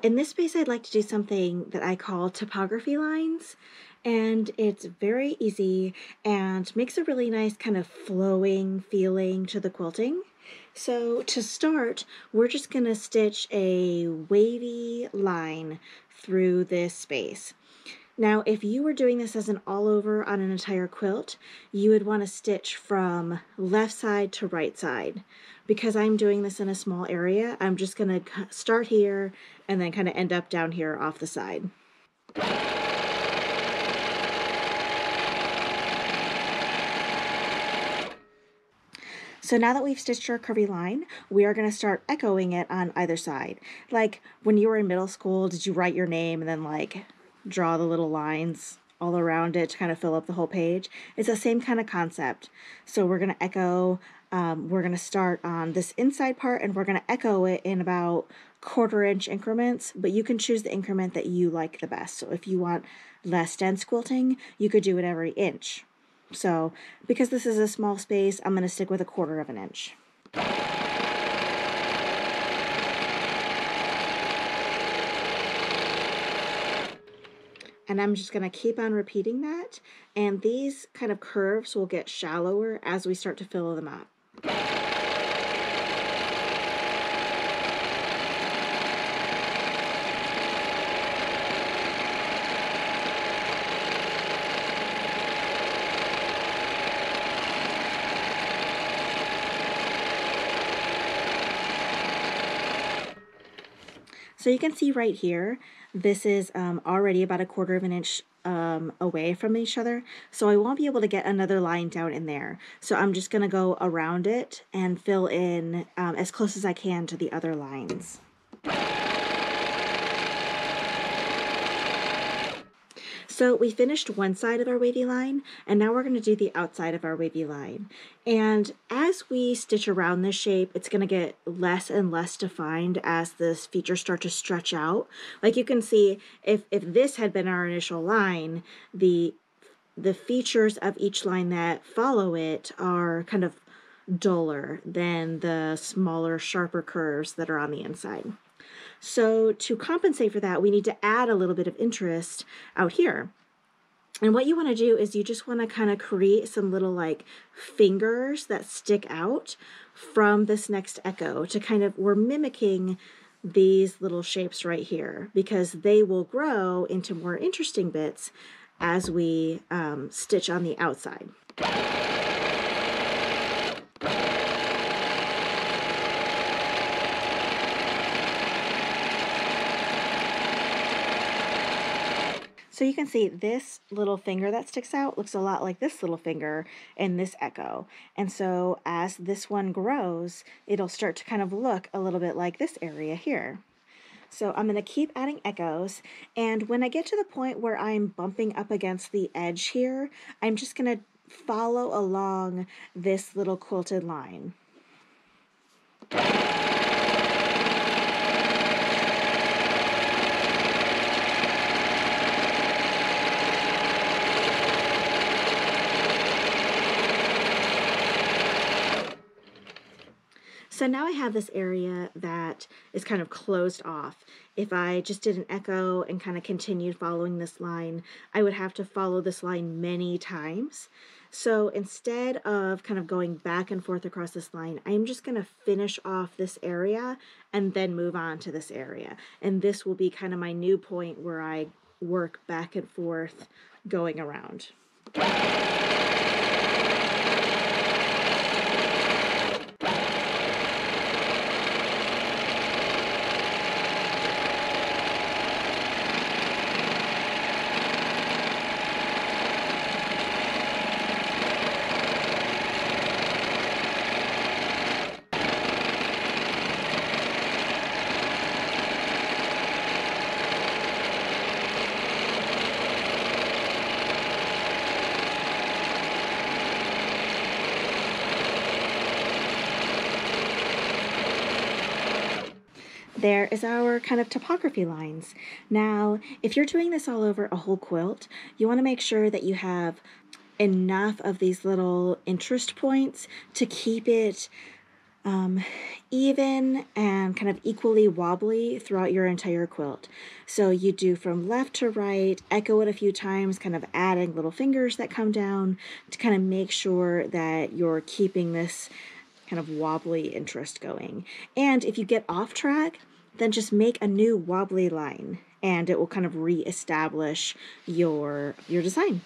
In this space, I'd like to do something that I call topography lines, and it's very easy and makes a really nice kind of flowing feeling to the quilting. So to start, we're just going to stitch a wavy line through this space. Now, if you were doing this as an all over on an entire quilt, you would want to stitch from left side to right side. Because I'm doing this in a small area, I'm just going to start here and then kind of end up down here off the side. So now that we've stitched our curvy line, we are going to start echoing it on either side. Like when you were in middle school, did you write your name and then like draw the little lines all around it to kind of fill up the whole page? It's the same kind of concept. So we're going to echo, we're going to start on this inside part and we're going to echo it in about 1/4 inch increments, but you can choose the increment that you like the best. So if you want less dense quilting, you could do it every inch. So because this is a small space, I'm going to stick with 1/4 inch. And I'm just going to keep on repeating that, and these kind of curves will get shallower as we start to fill them up. So you can see right here, this is already about 1/4 inch away from each other, so I won't be able to get another line down in there. So I'm just going to go around it and fill in as close as I can to the other lines. So we finished one side of our wavy line, and now we're going to do the outside of our wavy line. And as we stitch around this shape, it's going to get less and less defined as the features start to stretch out. Like you can see, if this had been our initial line, the features of each line that follow it are kind of duller than the smaller, sharper curves that are on the inside. So to compensate for that, we need to add a little bit of interest out here. And what you want to do is you just want to kind of create some little like fingers that stick out from this next echo to kind of, we're mimicking these little shapes right here because they will grow into more interesting bits as we stitch on the outside. So you can see this little finger that sticks out looks a lot like this little finger in this echo. And so as this one grows, it'll start to kind of look a little bit like this area here. So I'm going to keep adding echoes, and when I get to the point where I'm bumping up against the edge here, I'm just going to follow along this little quilted line. So now I have this area that is kind of closed off. If I just did an echo and kind of continued following this line, I would have to follow this line many times. So instead of kind of going back and forth across this line, I'm just going to finish off this area and then move on to this area. And this will be kind of my new point where I work back and forth going around. There is our kind of topography lines. Now, if you're doing this all over a whole quilt, you want to make sure that you have enough of these little interest points to keep it even and kind of equally wobbly throughout your entire quilt. So you do from left to right, echo it a few times, kind of adding little fingers that come down to kind of make sure that you're keeping this kind of wobbly interest going. And if you get off track, then just make a new wobbly line and it will kind of re-establish your design.